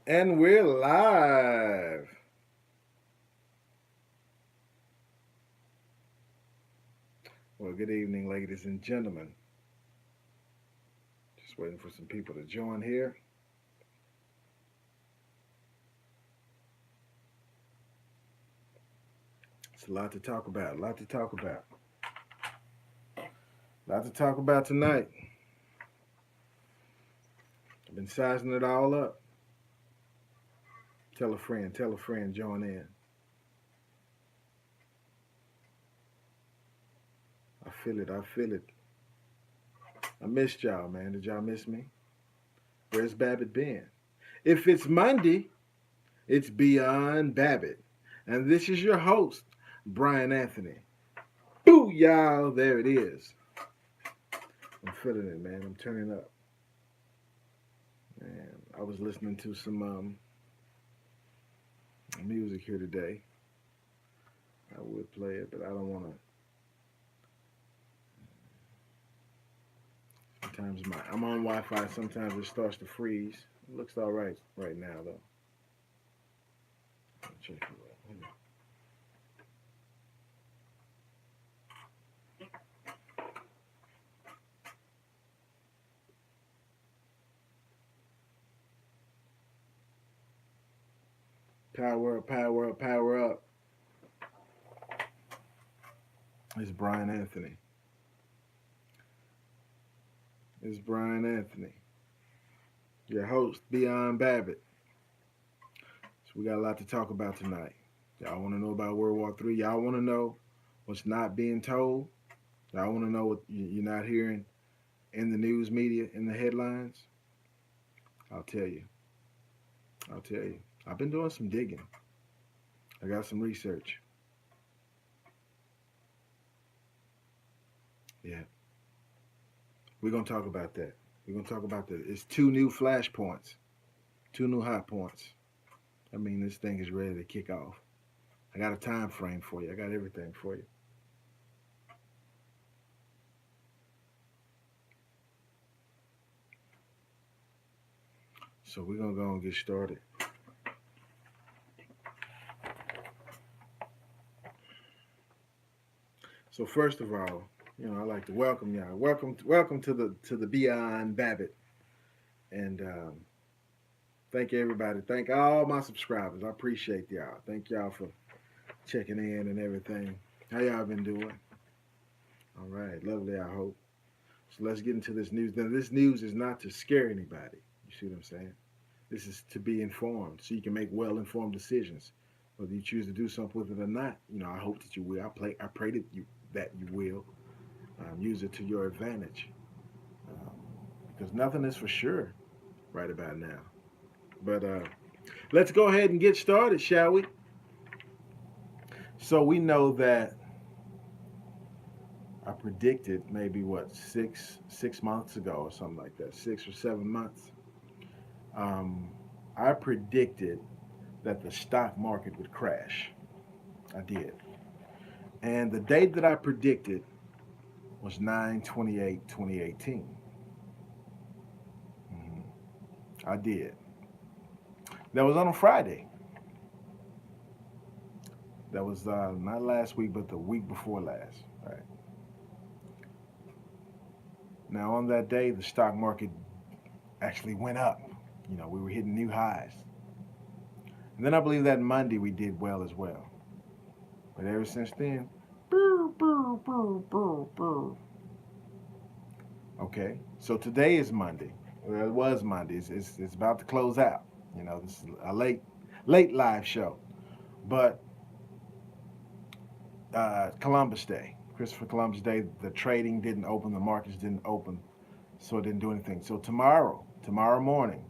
And we're live. Well, good evening, ladies and gentlemen. Just waiting for some people to join here. It's a lot to talk about. A lot to talk about. A lot to talk about tonight. I've been sizing it all up. Tell a friend, join in. I feel it. I feel it. I missed y'all, man. Did y'all miss me? Where's Babbitt been? If it's Monday, it's Beyond Babbitt. And this is your host, Brian Anthony. Boo, y'all. There it is. I'm feeling it, man. I'm turning up. Man, I was listening to some music here today. I would play it, but I don't want to. Sometimes I'm on Wi-Fi. Sometimes it starts to freeze. It looks all right now though. Check it out. Power up, power up, power up. It's Brian Anthony. It's Brian Anthony, your host, Beyond Babbitt. So we got a lot to talk about tonight. Y'all want to know about World War III? Y'all want to know what's not being told? Y'all want to know what you're not hearing in the news media, in the headlines? I'll tell you. I'll tell you. I've been doing some digging. I got some research. Yeah, we're gonna talk about that. We're gonna talk about that. It's two new flashpoints, two new hot points. I mean, this thing is ready to kick off. I got a time frame for you. I got everything for you. So we're gonna go and get started. So first of all, I'd like to welcome y'all. Welcome to the Beyond Babbitt, and thank you everybody. Thank all my subscribers. I appreciate y'all. Thank y'all for checking in and everything. How y'all been doing? All right, lovely. I hope. So let's get into this news. Now, this news is not to scare anybody. You see what I'm saying? This is to be informed, so you can make well-informed decisions. Whether you choose to do something with it or not, I hope that you will. I pray that you will use it to your advantage, um, because nothing is for sure right about now. But let's go ahead and get started, shall we? So we know that I predicted maybe what six months ago or something like that, 6 or 7 months. Um, I predicted that the stock market would crash. I did, and the date that I predicted was 9/28/2018. Mm-hmm. I did. That was on a Friday. That was not last week, but the week before last. Right. Now, on that day, the stock market actually went up. We were hitting new highs. And then I believe that Monday we did well as well. But ever since then, brr, brr, brr, brr, brr. Okay, so today is Monday. Well, it was Monday. It's about to close out. This is a late live show. But Columbus Day, Christopher Columbus Day, the trading didn't open, the markets didn't open, so it didn't do anything. So tomorrow morning,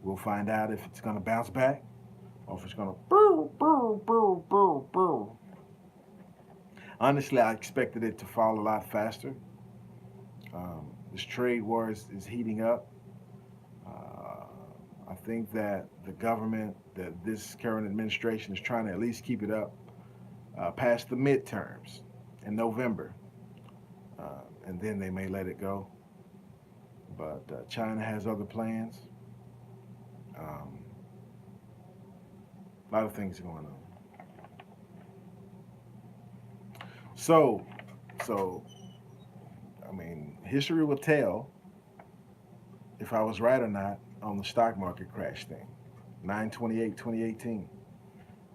we'll find out if it's going to bounce back or if it's going to boo, boo, boo, boo, boo. Honestly, I expected it to fall a lot faster. This trade war is heating up. Uh, I think that the government, that this current administration is trying to at least keep it up past the midterms in November, and then they may let it go. But China has other plans. Um, A lot of things going on. So, so I mean, history will tell if I was right or not on the stock market crash thing. 9/28, 2018.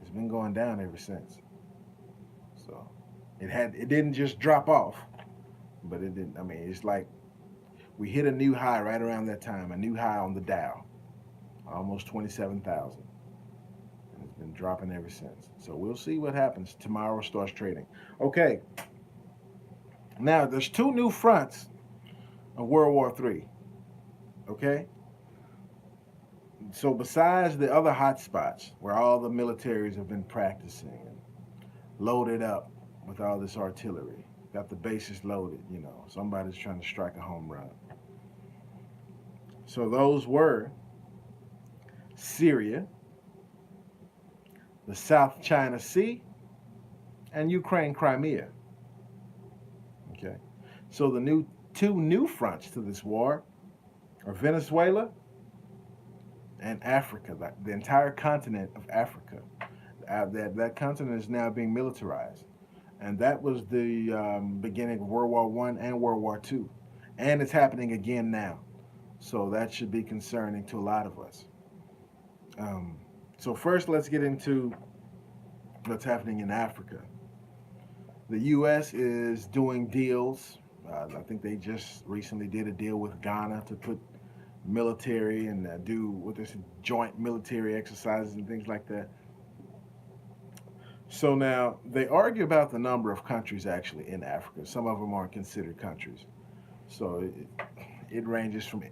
It's been going down ever since. So it didn't just drop off, but it didn't. I mean, it's like we hit a new high right around that time, a new high on the Dow, almost 27,000. And it's been dropping ever since. So we'll see what happens. Tomorrow starts trading. Okay, now there's two new fronts of World War III. Okay, so besides the other hot spots where all the militaries have been practicing and loaded up with all this artillery, got the bases loaded, somebody's trying to strike a home run. So those were Syria, the South China Sea, and Ukraine, Crimea. Okay, so the two new fronts to this war are Venezuela and Africa, the entire continent of Africa. That continent is now being militarized, and that was the beginning of World War One and World War Two, and it's happening again now. So that should be concerning to a lot of us. Um, so first, let's get into what's happening in Africa. The U.S. is doing deals. I think they just recently did a deal with Ghana to put military and do what there's joint military exercises and things like that. So now they argue about the number of countries actually in Africa. Some of them aren't considered countries. So it ranges from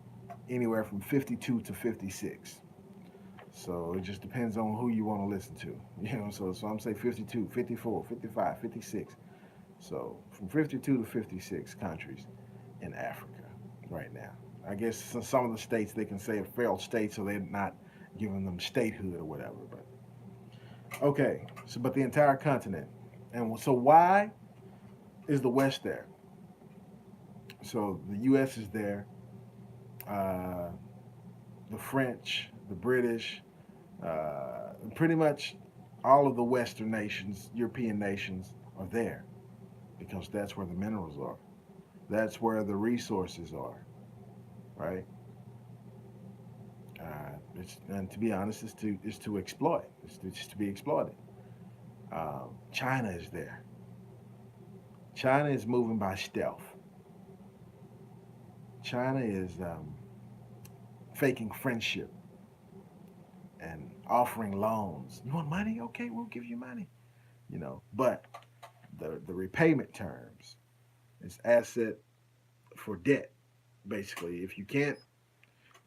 anywhere from 52 to 56. So it just depends on who you want to listen to. So I'm saying 52, 54, 55, 56. So from 52 to 56 countries in Africa right now. I guess some of the states they can say are failed states, so they're not giving them statehood or whatever. But okay, so but the entire continent, and so why is the West there? So the U.S. is there, uh, the French, the British, pretty much all of the Western nations, European nations are there because that's where the minerals are. That's where the resources are, right? And to be honest, it's to exploit. It's to be exploited. China is there. China is moving by stealth. China is faking friendship and offering loans. You want money? Okay, we'll give you money. But the repayment terms is asset for debt. Basically, if you can't,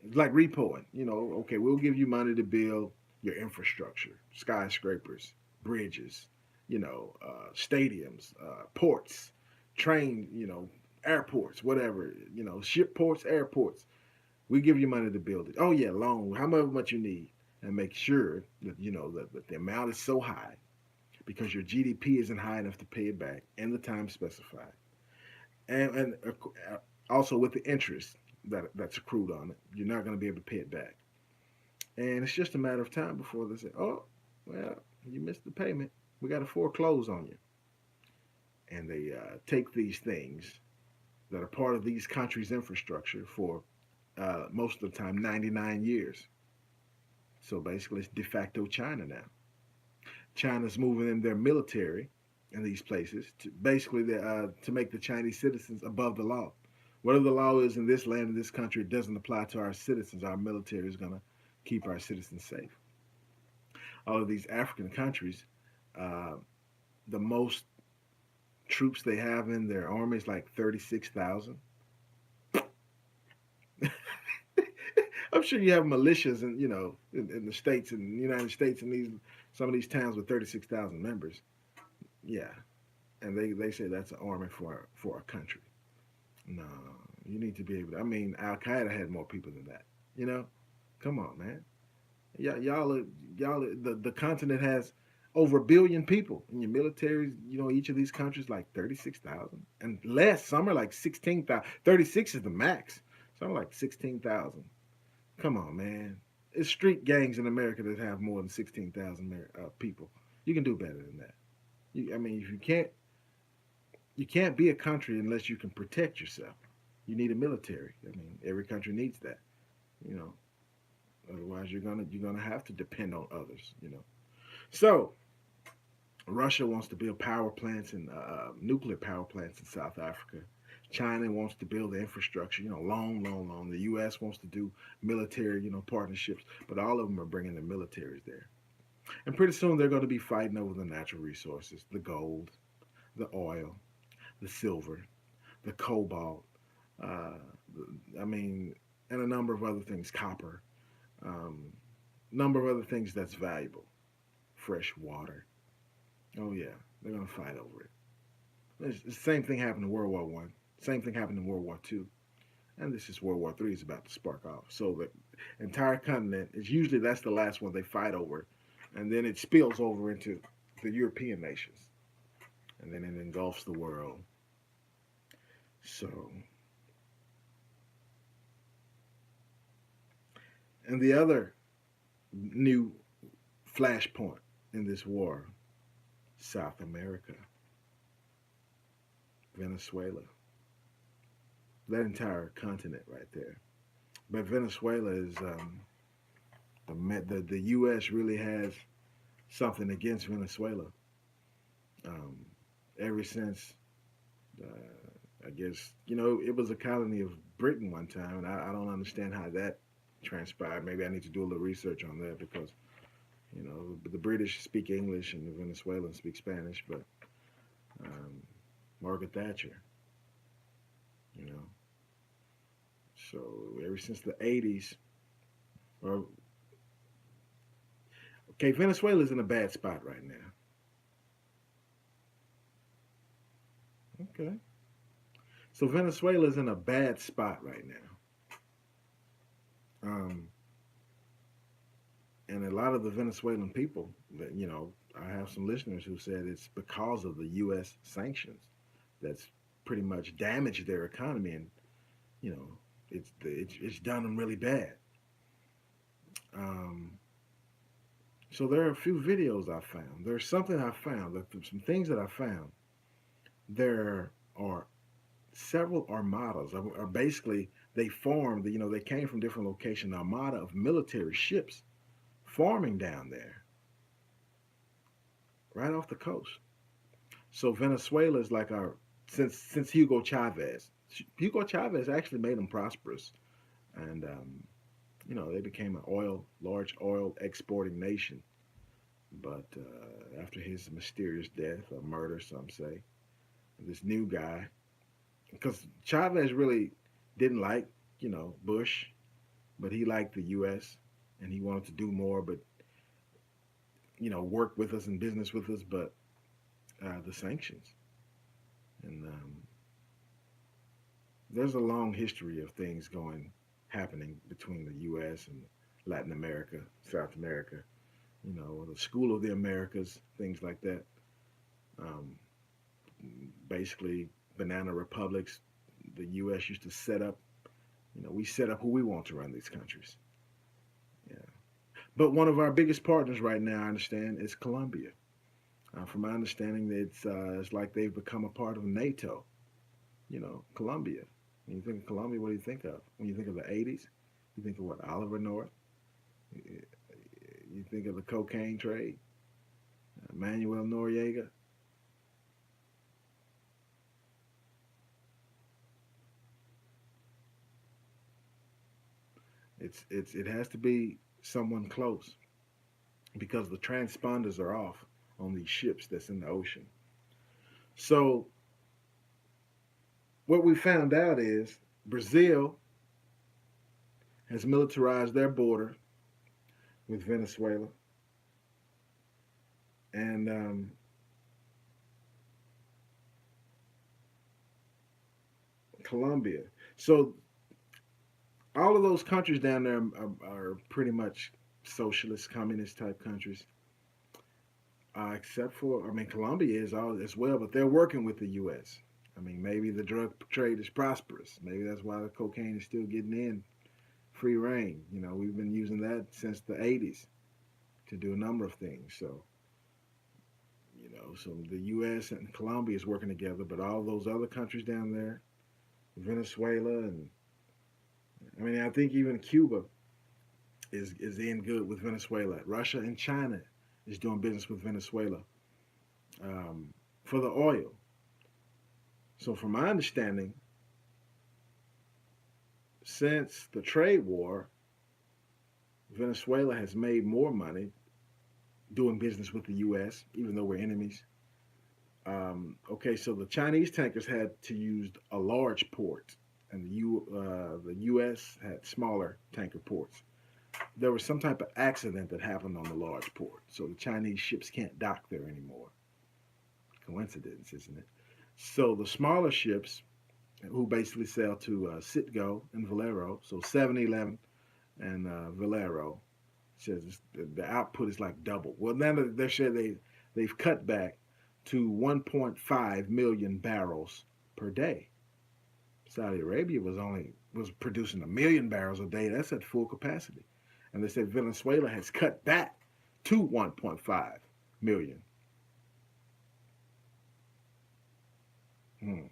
it's like repoing. Okay, we'll give you money to build your infrastructure, skyscrapers, bridges, stadiums, ports, train, airports, whatever, ship ports, airports. We give you money to build it. Oh yeah, loan, however much you need, and make sure that that the amount is so high because your GDP isn't high enough to pay it back in the time specified, and also with the interest that's accrued on it, you're not going to be able to pay it back, and it's just a matter of time before they say, "Oh, well, you missed the payment. We got to foreclose on you," and they take these things that are part of these countries' infrastructure for most of the time 99 years. So basically, it's de facto China now. China's moving in their military in these places to basically to make the Chinese citizens above the law. Whatever the law is in this land, in this country, it doesn't apply to our citizens. Our military is going to keep our citizens safe. All of these African countries, uh, the most troops they have in their army is like 36,000. I'm sure you have militias in the states in the United States in these some of these towns with 36,000 members. Yeah, and they say that's an army for a country. No, you need to be able to. I mean, Al Qaeda had more people than that. You know, come on, man. The continent has over 1 billion people in your militaries. Each of these countries like 36,000 and less. Some are like 16,000. 36 is the max. Some are like 16,000. Come on, man. it's street gangs in America that have more than 16,000 people. You can do better than that. I mean, if you can't be a country unless you can protect yourself. You need a military. I mean, every country needs that. You know, otherwise you're gonna have to depend on others. You know. So Russia wants to build power plants and nuclear power plants in South Africa. China wants to build the infrastructure, long. The U.S. wants to do military, partnerships, but all of them are bringing their militaries there. And pretty soon they're going to be fighting over the natural resources, the gold, the oil, the silver, the cobalt, uh, I mean, and a number of other things, copper, number of other things that's valuable, fresh water. Oh yeah, they're going to fight over it. The same thing happened in World War One. Same thing happened in World War Two, and this is World War Three is about to spark off. So the entire continent is usually that's the last one they fight over, and then it spills over into the European nations, and then it engulfs the world. So, and the other new flashpoint in this war, South America, Venezuela, that entire continent right there. But Venezuela is the U.S. really has something against Venezuela. Um, Ever since I guess it was a colony of Britain one time, and I don't understand how that transpired. Maybe I need to do a little research on that because the British speak English and the Venezuelans speak Spanish, but um, Margaret Thatcher, you know. So ever since the 80s, or okay, Venezuela's in a bad spot right now. Okay, so Venezuela's in a bad spot right now, and a lot of the Venezuelan people, that I have some listeners who said it's because of the U.S. sanctions that's pretty much damaged their economy, and you know, it's done them really bad. Um, so there are a few videos I found. There's something I found. There's some things that I found. There are several armadas, or basically they formed. They came from different locations. An armada of military ships forming down there, right off the coast. So Venezuela is like our since Hugo Chavez. Hugo Chavez actually made them prosperous, and they became an large oil exporting nation. But after his mysterious death or murder, some say, this new guy, because Chavez really didn't like, Bush, but he liked the U.S. and he wanted to do more, but work with us and business with us, but the sanctions and there's a long history of things happening between the U.S. and Latin America, South America, the School of the Americas, things like that. Um, Basically, banana republics. The U.S. used to set up. We set up who we want to run these countries. Yeah. But one of our biggest partners right now, I understand, is Colombia. From my understanding, it's like they've become a part of NATO. Colombia. When you think of Colombia, what do you think of? When you think of the 80s, you think of what? Oliver North? You think of the cocaine trade? Manuel Noriega? It has to be someone close because the transponders are off on these ships that's in the ocean. So what we found out is Brazil has militarized their border with Venezuela, and Colombia. So all of those countries down there are pretty much socialist, communist type countries, except for, I mean, Colombia is all as well, but they're working with the U.S. I mean, maybe the drug trade is prosperous. Maybe that's why the cocaine is still getting in free reign. We've been using that since the 80s to do a number of things. So the U.S. and Colombia is working together, but all those other countries down there, Venezuela, and I mean, I think even Cuba is in good with Venezuela. Russia and China is doing business with Venezuela um, for the oil. So, from my understanding, since the trade war, Venezuela has made more money doing business with the U.S., even though we're enemies. Okay, so the Chinese tankers had to use a large port, and the U.S. had smaller tanker ports. There was some type of accident that happened on the large port, so the Chinese ships can't dock there anymore. Coincidence, isn't it? So the smaller ships, who basically sell to Citgo and Valero, so 7-Eleven and Valero, says the output is like double. Well, now they're saying they've cut back to 1.5 million barrels per day. Saudi Arabia was producing 1 million barrels a day. That's at full capacity, and they said Venezuela has cut back to 1.5 million. Hmm.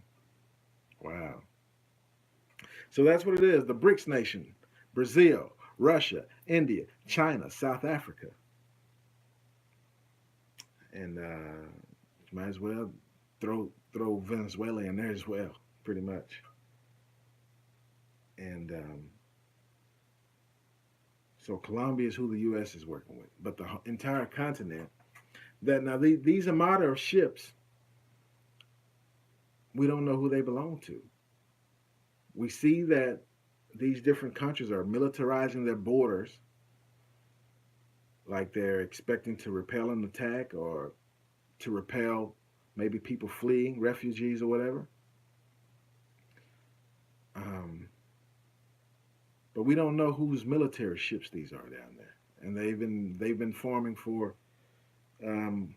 Wow. So that's what it is. The BRICS nation: Brazil, Russia, India, China, South Africa, and might as well throw Venezuela in there as well, pretty much. And so Colombia is who the U.S. is working with, but the entire continent. That now these armada of ships, we don't know who they belong to. We see that these different countries are militarizing their borders, like they're expecting to repel an attack or to repel maybe people fleeing, refugees or whatever. Um, but we don't know whose military ships these are down there, and they've been forming for. Um,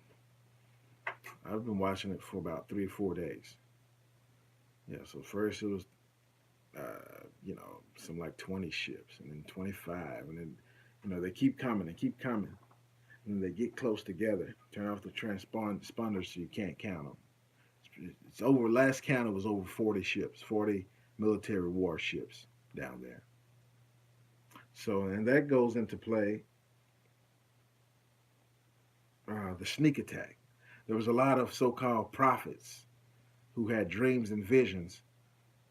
I've been watching it for about 3 or 4 days. Yeah, so first it was some like 20 ships, and then 25, and then they keep coming and keep coming, and then they get close together. Turn off the transponders so you can't count them. It's over. Last count it was over 40 ships, 40 military warships down there. So, and that goes into play the sneak attack. There was a lot of so-called prophets who had dreams and visions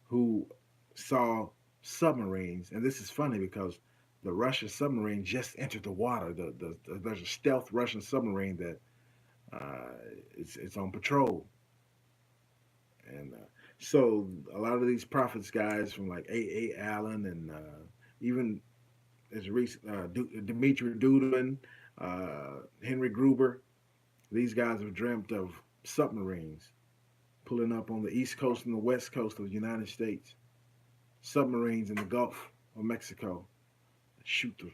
who saw submarines, and this is funny because the Russian submarine just entered the water. There's a stealth Russian submarine that it's on patrol, and so a lot of these prophets guys from like A. Allen and even as recent Dmitry Dudin, Henry Gruber, these guys have dreamt of submarines pulling up on the east coast and the west coast of the United States, submarines in the Gulf of Mexico, shoot the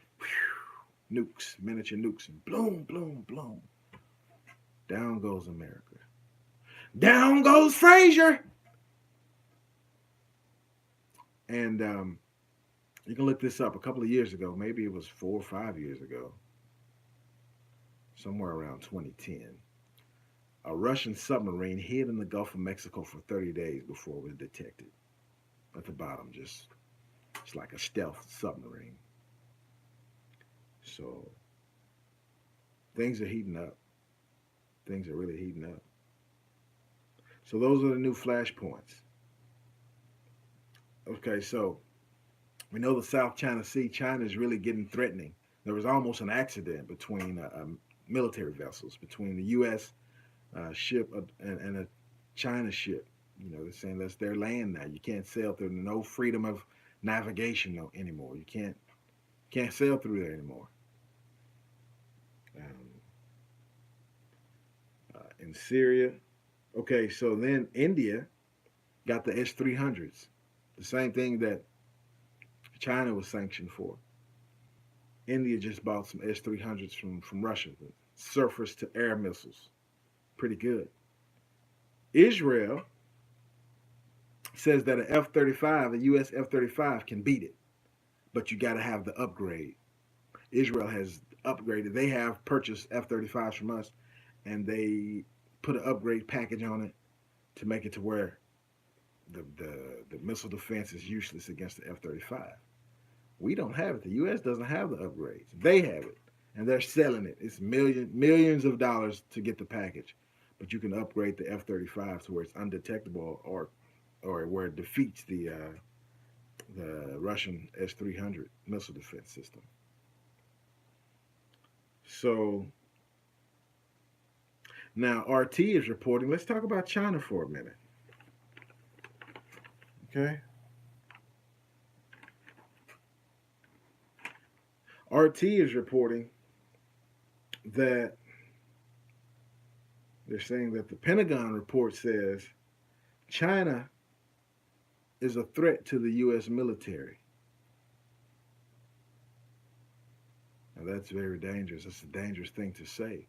nukes, miniature nukes, and bloom, bloom, bloom. Down goes America. Down goes Frazier. And you can look this up. A couple of years ago, maybe it was 4 or 5 years ago, somewhere around 2010, a Russian submarine hid in the Gulf of Mexico for 30 days before it was detected. At the bottom, it's like a stealth submarine. So things are heating up. Things are really heating up. So those are the new flashpoints. Okay, so we know the South China Sea. China is really getting threatening. There was almost an accident between military vessels, between the U.S. Ship and a China ship. They're saying that's their land now. You can't sail through. No freedom of navigation anymore. You can't sail through there anymore. In Syria. Okay, so then India got the S-300s, the same thing that China was sanctioned for. India just bought some S-300s from Russia, the surface to air missiles. Pretty good. Israel says that a F-35, a U.S. F-35, can beat it. but you got to have the upgrade. Israel has upgraded. They have purchased F-35s from us, and they put an upgrade package on it to make it to where the missile defense is useless against the F-35. We don't have it. The U.S. doesn't have the upgrades. They have it, and they're selling it. It's millions of dollars to get the package, but you can upgrade the F-35 to where it's undetectable or where it defeats the Russian S-300 missile defense system. So now RT is reporting. Let's talk about China for a minute. Okay. RT is reporting that they're saying that the Pentagon report says China is a threat to the U.S. military. Now that's very dangerous. That's a dangerous thing to say.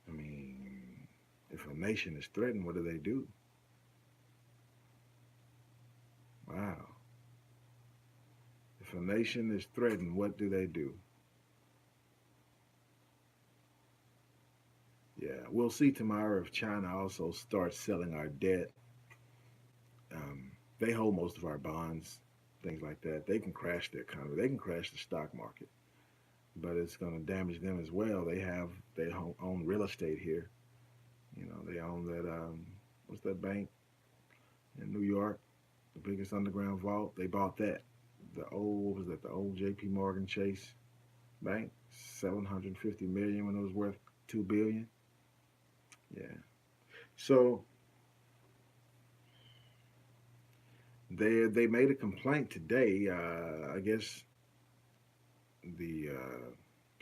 I mean, if a nation is threatened, what do? Wow. If a nation is threatened, what do? Yeah, we'll see tomorrow if China also starts selling our debt. They hold most of our bonds, things like that. They can crash the economy. They can crash the stock market, but it's going to damage them as well. They own real estate here. You know, they own that what's that bank in New York, the biggest underground vault. They bought that. The old what was that? The old J.P. Morgan Chase bank, 750 million when it was worth 2 billion. Yeah. So they made a complaint today. I guess the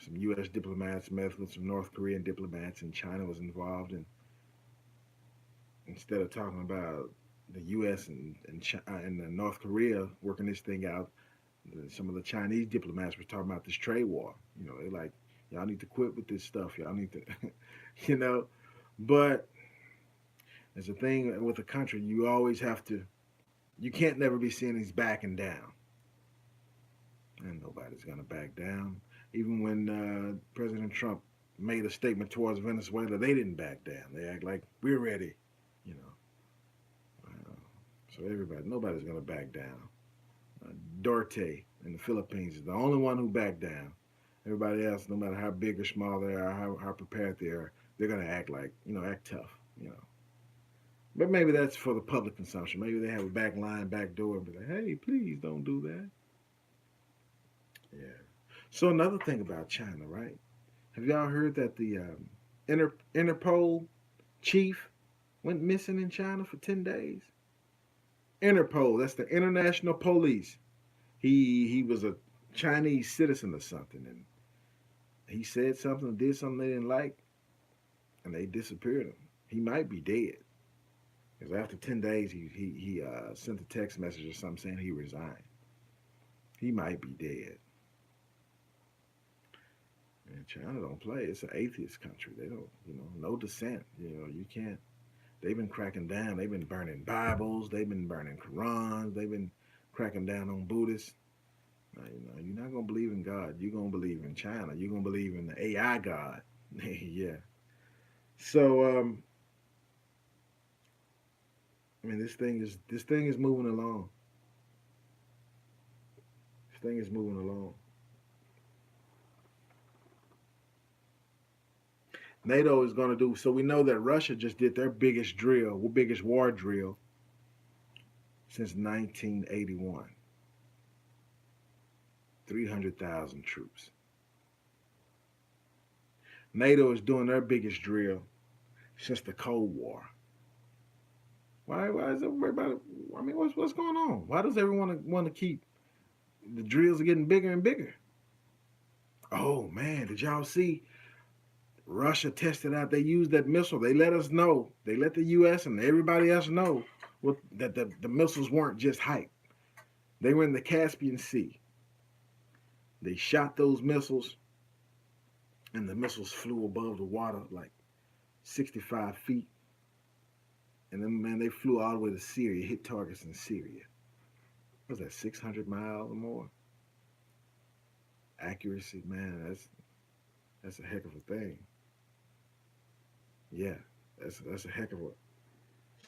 some U.S. diplomats met with some North Korean diplomats, and China was involved. And instead of talking about the U.S. and North Korea working this thing out, some of the Chinese diplomats were talking about this trade war. You know, they're like, y'all need to quit with this stuff. Y'all need to, you know. But there's a thing with a country, you always have to, you can't never be seen as backing down. And nobody's going to back down. Even when President Trump made a statement towards Venezuela, they didn't back down. They act like, we're ready, you know. So nobody's going to back down. Duterte in the Philippines is the only one who backed down. Everybody else, no matter how big or small they are, how prepared they are, they're going to act like, act tough, But maybe that's for the public consumption. Maybe they have a back line, back door, and be like, hey, please don't do that. Yeah. So another thing about China, right? Have y'all heard that the Interpol chief went missing in China for 10 days? Interpol, that's the International Police. He was a Chinese citizen or something, and he said something, did something they didn't like, and they disappeared him. He might be dead. Because after 10 days, he sent a text message or something saying he resigned. He might be dead. And China don't play. It's an atheist country. They don't, no dissent. You can't. They've been cracking down. They've been burning Bibles. They've been burning Qurans. They've been cracking down on Buddhists. Now, you're not going to believe in God. You're going to believe in China. You're going to believe in the AI God. Yeah. So, this thing is moving along. This thing is moving along. NATO is going to do, so we know that Russia just did their biggest war drill since 1981. 300,000 troops. NATO is doing their biggest drill since the Cold War. Why is everybody, what's going on? Why does everyone want to keep, the drills are getting bigger and bigger? Oh man, did y'all see? Russia tested out, they used that missile. They let us know. They let the U.S. and everybody else know that the missiles weren't just hype. They were in the Caspian Sea. They shot those missiles, and the missiles flew above the water like 65 feet. And then, man, they flew all the way to Syria, hit targets in Syria. What was that, 600 miles or more? accuracy, man, that's a heck of a thing. Yeah, that's a heck of a.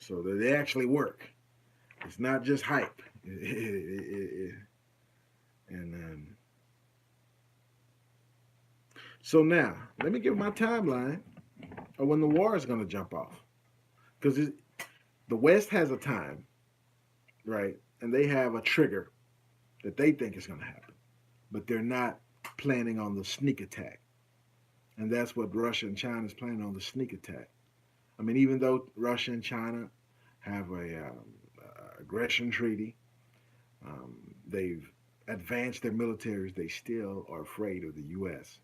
So they actually work. It's not just hype. And so now, let me give my timeline of when the war is going to jump off. Because the West has a time, right? And they have a trigger that they think is going to happen. But they're not planning on the sneak attack. And that's what Russia and China is planning on, the sneak attack. I mean, even though Russia and China have a aggression treaty, they've advanced their militaries, they still are afraid of the U.S.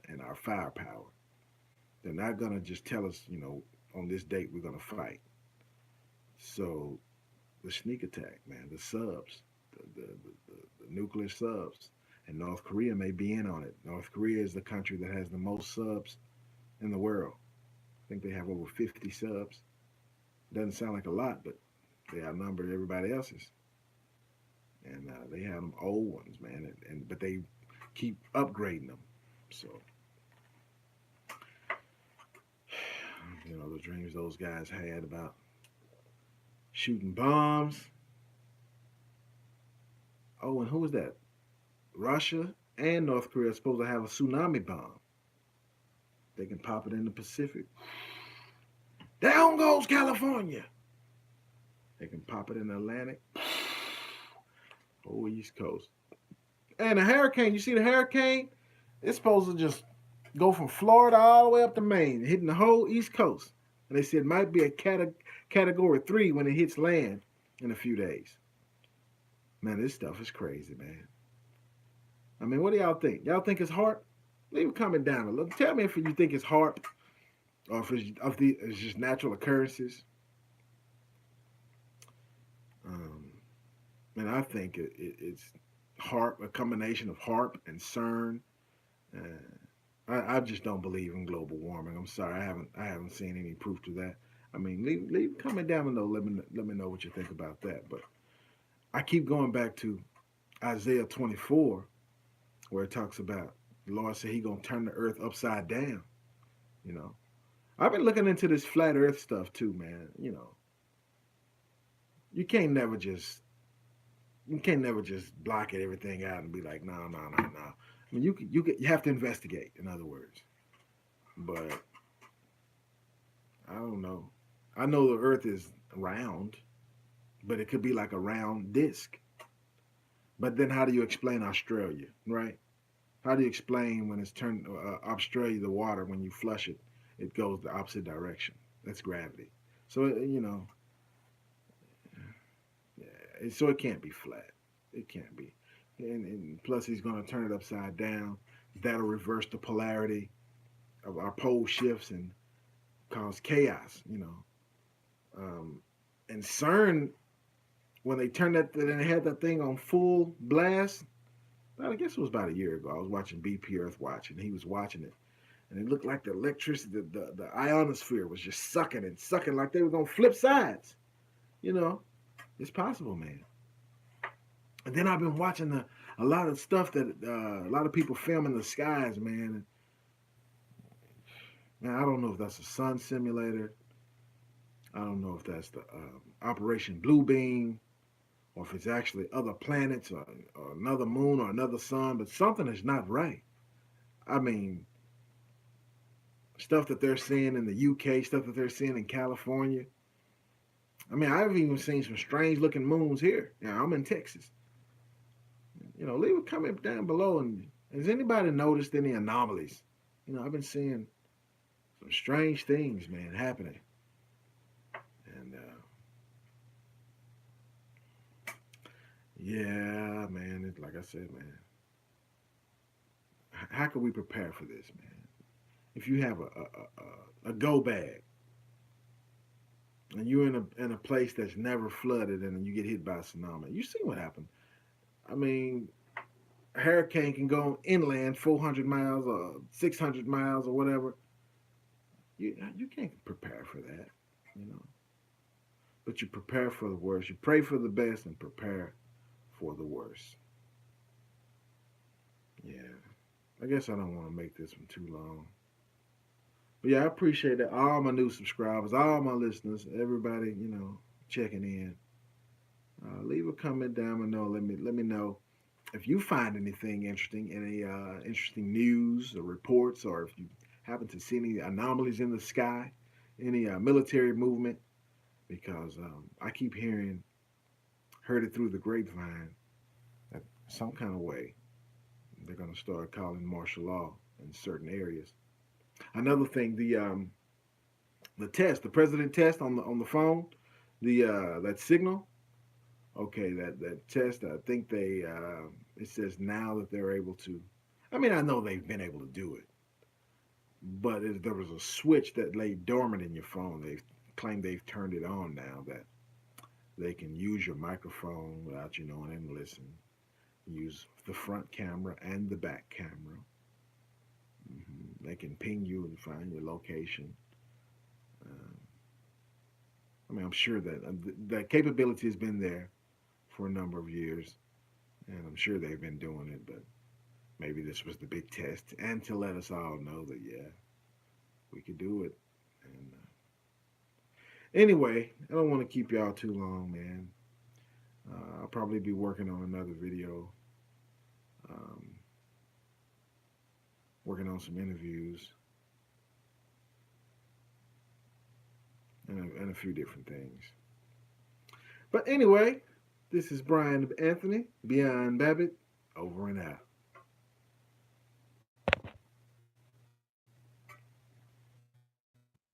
and our firepower. They're not going to just tell us, on this date we're going to fight. So the sneak attack, man, the subs, the nuclear subs, and North Korea may be in on it. North Korea is the country that has the most subs in the world. I think they have over 50 subs. Doesn't sound like a lot, but they outnumber everybody else's. And they have them old ones, man, but they keep upgrading them. So, the dreams those guys had about shooting bombs. Oh, and who was that? Russia and North Korea are supposed to have a tsunami bomb. They can pop it in the Pacific. Down goes California. They can pop it in the Atlantic. Oh, East Coast. And a hurricane, you see the hurricane? It's supposed to just go from Florida all the way up to Maine, hitting the whole East Coast. And they said it might be a category 3 when it hits land in a few days. Man, this stuff is crazy, man. I mean, what do y'all think? Y'all think it's HARP? Leave a comment down below. Tell me if you think it's HARP or if it's just natural occurrences. And I think it's HARP, a combination of HARP and CERN. I just don't believe in global warming. I'm sorry, I haven't seen any proof to that. I mean, leave a comment down below. Let me know what you think about that. But I keep going back to Isaiah 24, where it talks about the Lord said He gonna turn the earth upside down. I've been looking into this flat Earth stuff too, man. You can't never just block it everything out and be like, no. I mean, you have to investigate. In other words, but I don't know. I know the Earth is round, but it could be like a round disc. But then, how do you explain Australia, right? How do you explain when it's turned Australia, the water, when you flush it, it goes the opposite direction? That's gravity. So so it can't be flat. It can't be. And plus, he's going to turn it upside down. That'll reverse the polarity of our pole shifts and cause chaos. And CERN, when they turned that, then they had that thing on full blast. I guess it was about a year ago. I was watching BP Earthwatch, and he was watching it, and it looked like the electricity, the ionosphere was just sucking and sucking like they were gonna flip sides. It's possible, man. And then I've been watching a lot of stuff that a lot of people film in the skies, man. Man, I don't know if that's a sun simulator. I don't know if that's the Operation Bluebeam, or if it's actually other planets or another moon or another sun, but something is not right. I mean, stuff that they're seeing in the UK, stuff that they're seeing in California. I mean, I've even seen some strange looking moons here. I'm in Texas. Leave a comment down below. And has anybody noticed any anomalies? I've been seeing some strange things, man, happening. And yeah, man, like I said, man, how can we prepare for this, man? If you have a go bag and you're in a place that's never flooded and you get hit by a tsunami, you see what happened. I mean, a hurricane can go inland 400 miles or 600 miles or whatever. You can't prepare for that, But you prepare for the worst. You pray for the best and prepare for the worst. Yeah. I guess I don't want to make this one too long. But yeah, I appreciate that. All my new subscribers, all my listeners, everybody, checking in. Leave a comment down below. Let me know if you find anything interesting, any interesting news or reports, or if you happen to see any anomalies in the sky, any military movement, because I keep heard it through the grapevine that some kind of way they're going to start calling martial law in certain areas. Another thing, the test, the president test on the phone, the that signal. Okay, that test. I think it says now that they're able to. I mean, I know they've been able to do it, but there was a switch that lay dormant in your phone. They claim they've turned it on now that they can use your microphone without you knowing and listen. Use the front camera and the back camera. They can ping you and find your location. Uh, I mean, I'm sure that that capability has been there for a number of years, and I'm sure they've been doing it, but maybe this was the big test, and to let us all know that, yeah, we could do it. And anyway, I don't want to keep y'all too long, man. I'll probably be working on another video, um, working on some interviews, and a few different things. But anyway, this is Brian Anthony, Beyond Babbitt, over and out.